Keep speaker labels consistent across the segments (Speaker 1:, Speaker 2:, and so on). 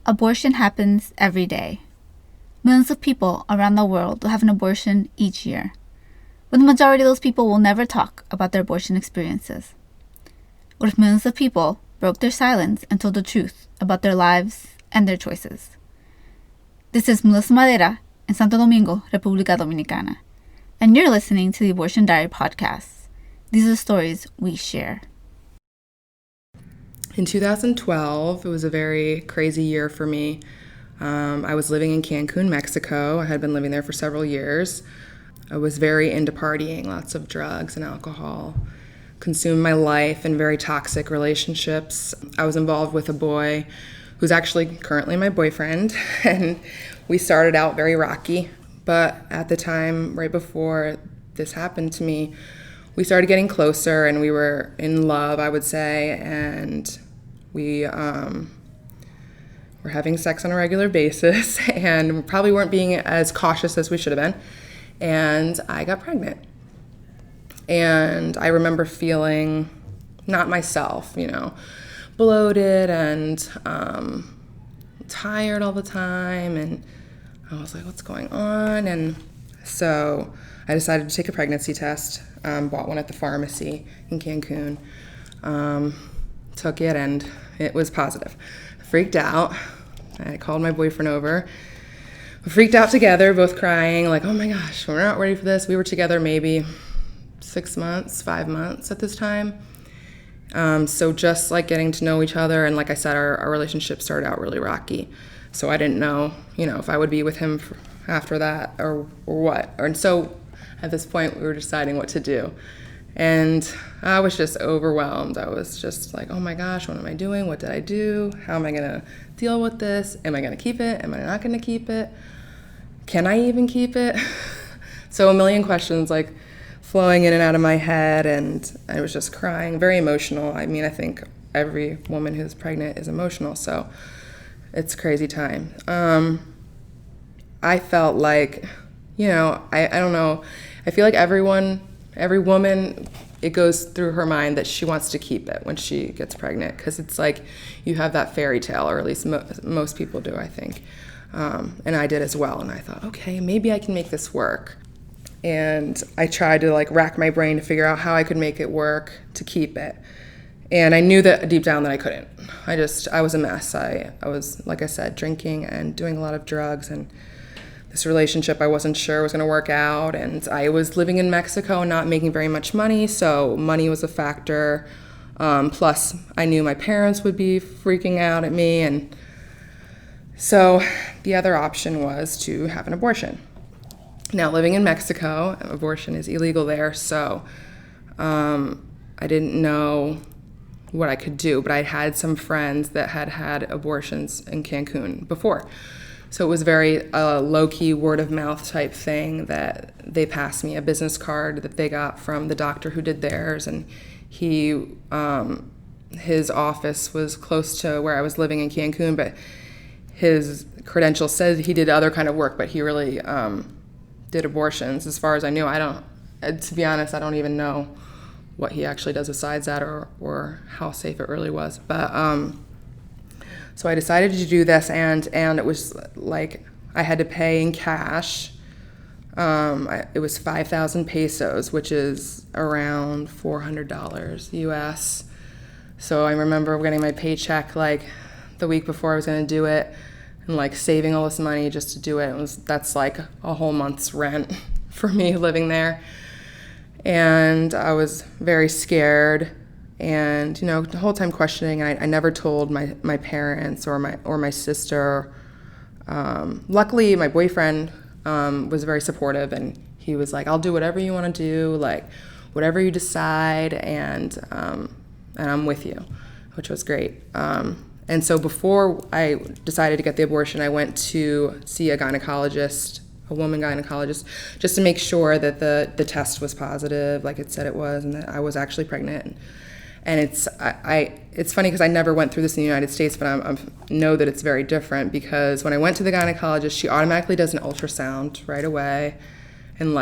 Speaker 1: Abortion happens every day. Millions of people around the world will have an abortion each year, but the majority of those people will never talk about their abortion experiences. What if millions of people broke their silence and told the truth about their lives and their choices? This is Melissa Madera in Santo Domingo, República Dominicana, and you're listening to the Abortion Diary podcast. These are the stories we share.
Speaker 2: In 2012, it was a very crazy year for me. I was living in Cancun, Mexico. I had been living there for several years. I was very into partying, lots of drugs and alcohol, consumed my life in very toxic relationships. I was involved with a boy who's actually currently my boyfriend, and we started out very rocky. But at the time, right before this happened to me, we started getting closer and we were in love, I would say, and we were having sex on a regular basis and probably weren't being as cautious as we should have been. And I got pregnant. And I remember feeling not myself, bloated and tired all the time. And I was like, what's going on? And so I decided to take a pregnancy test, bought one at the pharmacy in Cancun, took it, and it was positive. Freaked out. I called my boyfriend over. We freaked out together, both crying, like, oh my gosh, we're not ready for this. We were together maybe 5 months at this time. So just like getting to know each other, and like I said, our relationship started out really rocky. So I didn't know, if I would be with him after that or what. And so at this point, we were deciding what to do. And I was just overwhelmed. I was just like, oh my gosh, what am I doing? What did I do? How am I going to deal with this? Am I going to keep it? Am I not going to keep it? Can I even keep it? So a million questions like flowing in and out of my head, and I was just crying, very emotional. I mean, I think every woman who's pregnant is emotional, so it's a crazy time. I felt like, I don't know, I feel like every woman, it goes through her mind that she wants to keep it when she gets pregnant, because it's like you have that fairy tale, or at least most people do, I think. And I did as well, and I thought, okay, maybe I can make this work. And I tried to rack my brain to figure out how I could make it work to keep it. And I knew that deep down that I couldn't. I was a mess. I was, like I said, drinking and doing a lot of drugs, and this relationship I wasn't sure was going to work out. And I was living in Mexico and not making very much money, so money was a factor. Plus, I knew my parents would be freaking out at me, and so the other option was to have an abortion. Now, living in Mexico, abortion is illegal there, so I didn't know what I could do, but I had some friends that had had abortions in Cancun before. So it was very low-key, word-of-mouth type thing that they passed me a business card that they got from the doctor who did theirs, and his office was close to where I was living in Cancun, but his credentials said he did other kind of work, but he really did abortions. As far as I knew, to be honest, I don't even know what he actually does besides that, or how safe it really was. But so I decided to do this, and it was like I had to pay in cash. It was 5,000 pesos, which is around $400 US. So I remember getting my paycheck the week before I was going to do it, and saving all this money just to do it. That's like a whole month's rent for me living there. And I was very scared, and the whole time questioning. I never told my parents or my sister. Luckily, my boyfriend was very supportive, and he was like, "I'll do whatever you want to do, whatever you decide, and I'm with you," which was great. And so before I decided to get the abortion, I went to see a gynecologist, a woman gynecologist, just to make sure that the test was positive, like it said it was, and that I was actually pregnant. And it's funny because I never went through this in the United States, but I know that it's very different, because when I went to the gynecologist, she automatically does an ultrasound right away, and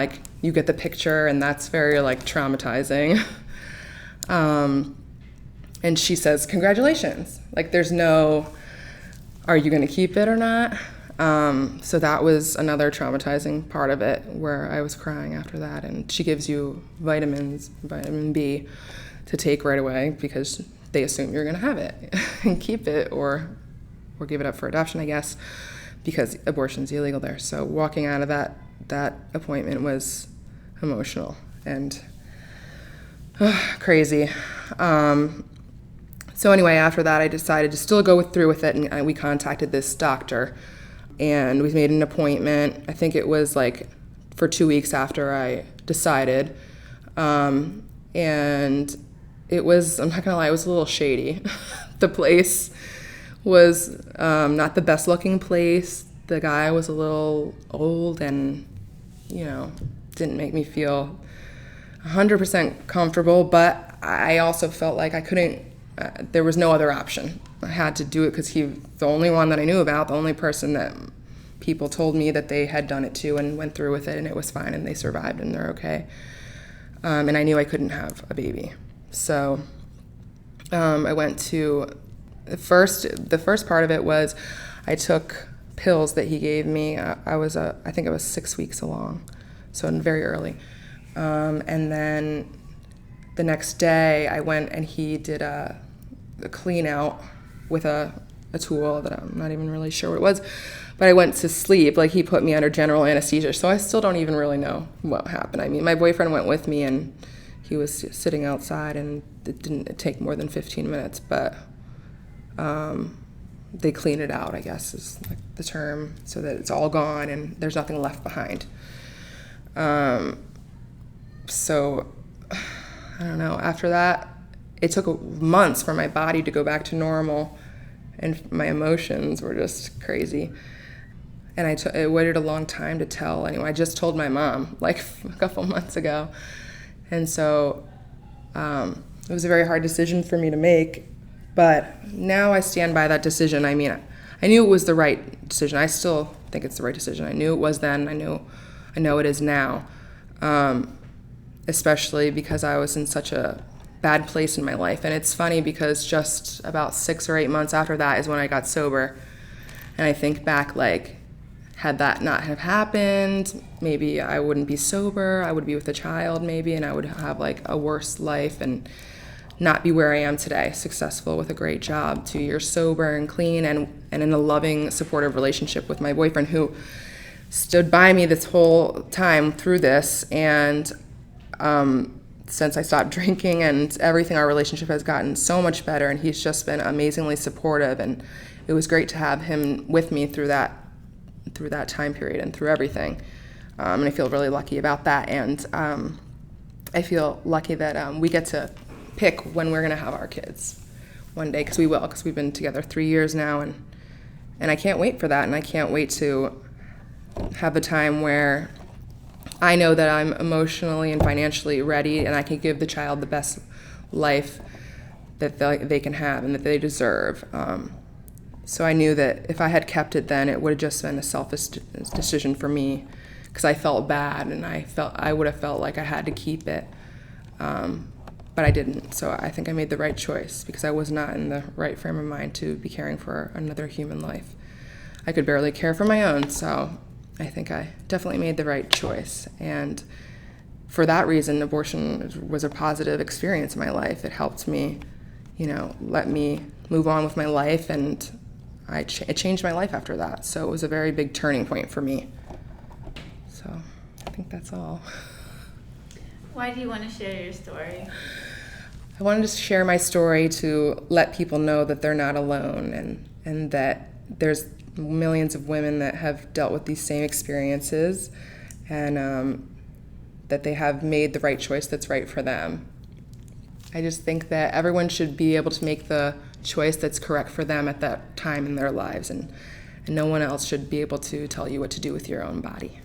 Speaker 2: you get the picture, and that's very traumatizing. And she says, "Congratulations." There's no are you going to keep it or not? So that was another traumatizing part of it, where I was crying after that. And she gives you vitamins, vitamin B, to take right away because they assume you're going to have it and keep it, or give it up for adoption, I guess, because abortion's illegal there. So walking out of that appointment was emotional and crazy. So anyway, after that, I decided to still go through with it, and we contacted this doctor, and we made an appointment. I think it was like for 2 weeks after I decided, and it was, I'm not gonna lie, it was a little shady. The place was not the best looking place. The guy was a little old and, didn't make me feel 100% comfortable, but I also felt like I couldn't, there was no other option. I had to do it because he was the only one that I knew about, the only person that people told me that they had done it to and went through with it, and it was fine, and they survived, and they're okay. And I knew I couldn't have a baby. So I went to, the first part of it was I took pills that he gave me. I think I was 6 weeks along, so very early. And then the next day I went and he did a clean out with a tool that I'm not even really sure what it was, but I went to sleep. Like, he put me under general anesthesia, so I still don't even really know what happened. I mean, my boyfriend went with me and he was sitting outside, and it didn't take more than 15 minutes, but they clean it out, I guess is like the term, so that it's all gone and there's nothing left behind. So I don't know, after that, it took months for my body to go back to normal, and my emotions were just crazy. And I waited a long time to tell anyone. I just told my mom like a couple months ago. And so it was a very hard decision for me to make, but now I stand by that decision. I mean, I knew it was the right decision. I still think it's the right decision. I knew it was then. I know it is now, especially because I was in such a bad place in my life. And it's funny because just about 6 or 8 months after that is when I got sober. And I think back, like, had that not have happened, maybe I wouldn't be sober. I would be with a child maybe, and I would have like a worse life and not be where I am today, successful with a great job, 2 years sober and clean, and in a loving, supportive relationship with my boyfriend, who stood by me this whole time through this. And since I stopped drinking and everything, our relationship has gotten so much better, and he's just been amazingly supportive, and it was great to have him with me through that time period and through everything. And I feel really lucky about that. And I feel lucky that we get to pick when we're going to have our kids one day, because we will, because we've been together 3 years now. And I can't wait for that. And I can't wait to have a time where I know that I'm emotionally and financially ready, and I can give the child the best life that they can have and that they deserve. So I knew that if I had kept it then, it would have just been a selfish decision for me, because I felt bad, and I would have felt like I had to keep it, but I didn't. So I think I made the right choice, because I was not in the right frame of mind to be caring for another human life. I could barely care for my own, so I think I definitely made the right choice. And for that reason, abortion was a positive experience in my life. It helped me, let me move on with my life, and it changed my life after that. So it was a very big turning point for me. So I think that's all.
Speaker 1: Why do you want to share your story?
Speaker 2: I wanted to share my story to let people know that they're not alone, and that there's millions of women that have dealt with these same experiences, and that they have made the right choice that's right for them. I just think that everyone should be able to make the choice that's correct for them at that time in their lives, and no one else should be able to tell you what to do with your own body.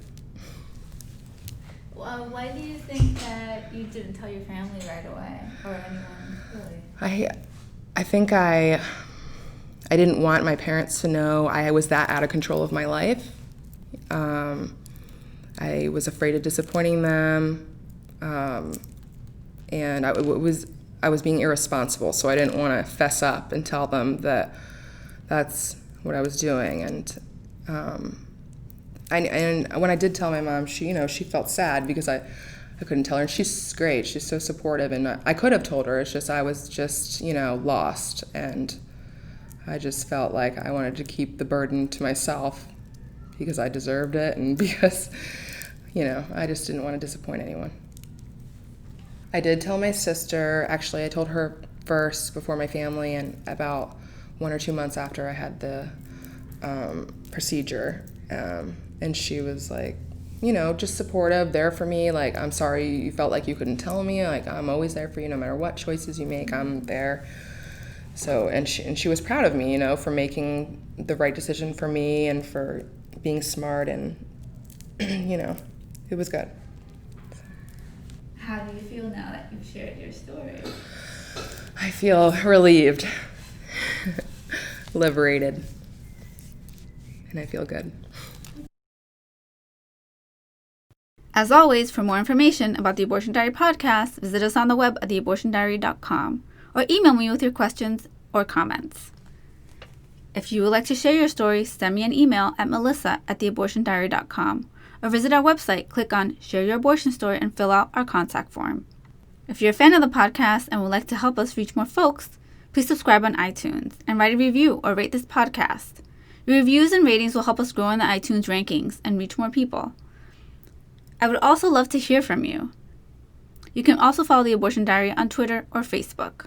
Speaker 1: Well, why do you think that you didn't tell your family right away, or anyone really?
Speaker 2: I think I didn't want my parents to know I was that out of control of my life. I was afraid of disappointing them, and I was being irresponsible, so I didn't want to fess up and tell them that that's what I was doing. And and when I did tell my mom, she felt sad because I couldn't tell her. And she's great. She's so supportive. And I could have told her. It's just I was just, lost. And I just felt like I wanted to keep the burden to myself because I deserved it and because, I just didn't want to disappoint anyone. I did tell my sister. Actually, I told her first before my family, and about 1 or 2 months after I had the procedure. And she was like, just supportive, there for me. Like, I'm sorry you felt like you couldn't tell me. Like, I'm always there for you no matter what choices you make, I'm there. So, and she was proud of me, for making the right decision for me and for being smart, and, it was good.
Speaker 1: How do you feel now that you've shared your story?
Speaker 2: I feel relieved, liberated, and I feel good.
Speaker 1: As always, for more information about the Abortion Diary podcast, visit us on the web at theabortiondiary.com or email me with your questions or comments. If you would like to share your story, send me an email at melissa@theabortiondiary.com or visit our website, click on Share Your Abortion Story, and fill out our contact form. If you're a fan of the podcast and would like to help us reach more folks, please subscribe on iTunes and write a review or rate this podcast. Your reviews and ratings will help us grow in the iTunes rankings and reach more people. I would also love to hear from you. You can also follow The Abortion Diary on Twitter or Facebook.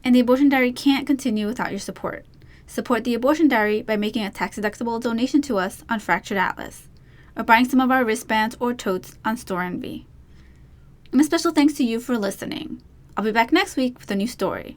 Speaker 1: And The Abortion Diary can't continue without your support. Support The Abortion Diary by making a tax-deductible donation to us on Fractured Atlas, or buying some of our wristbands or totes on Store Envy. And a special thanks to you for listening. I'll be back next week with a new story.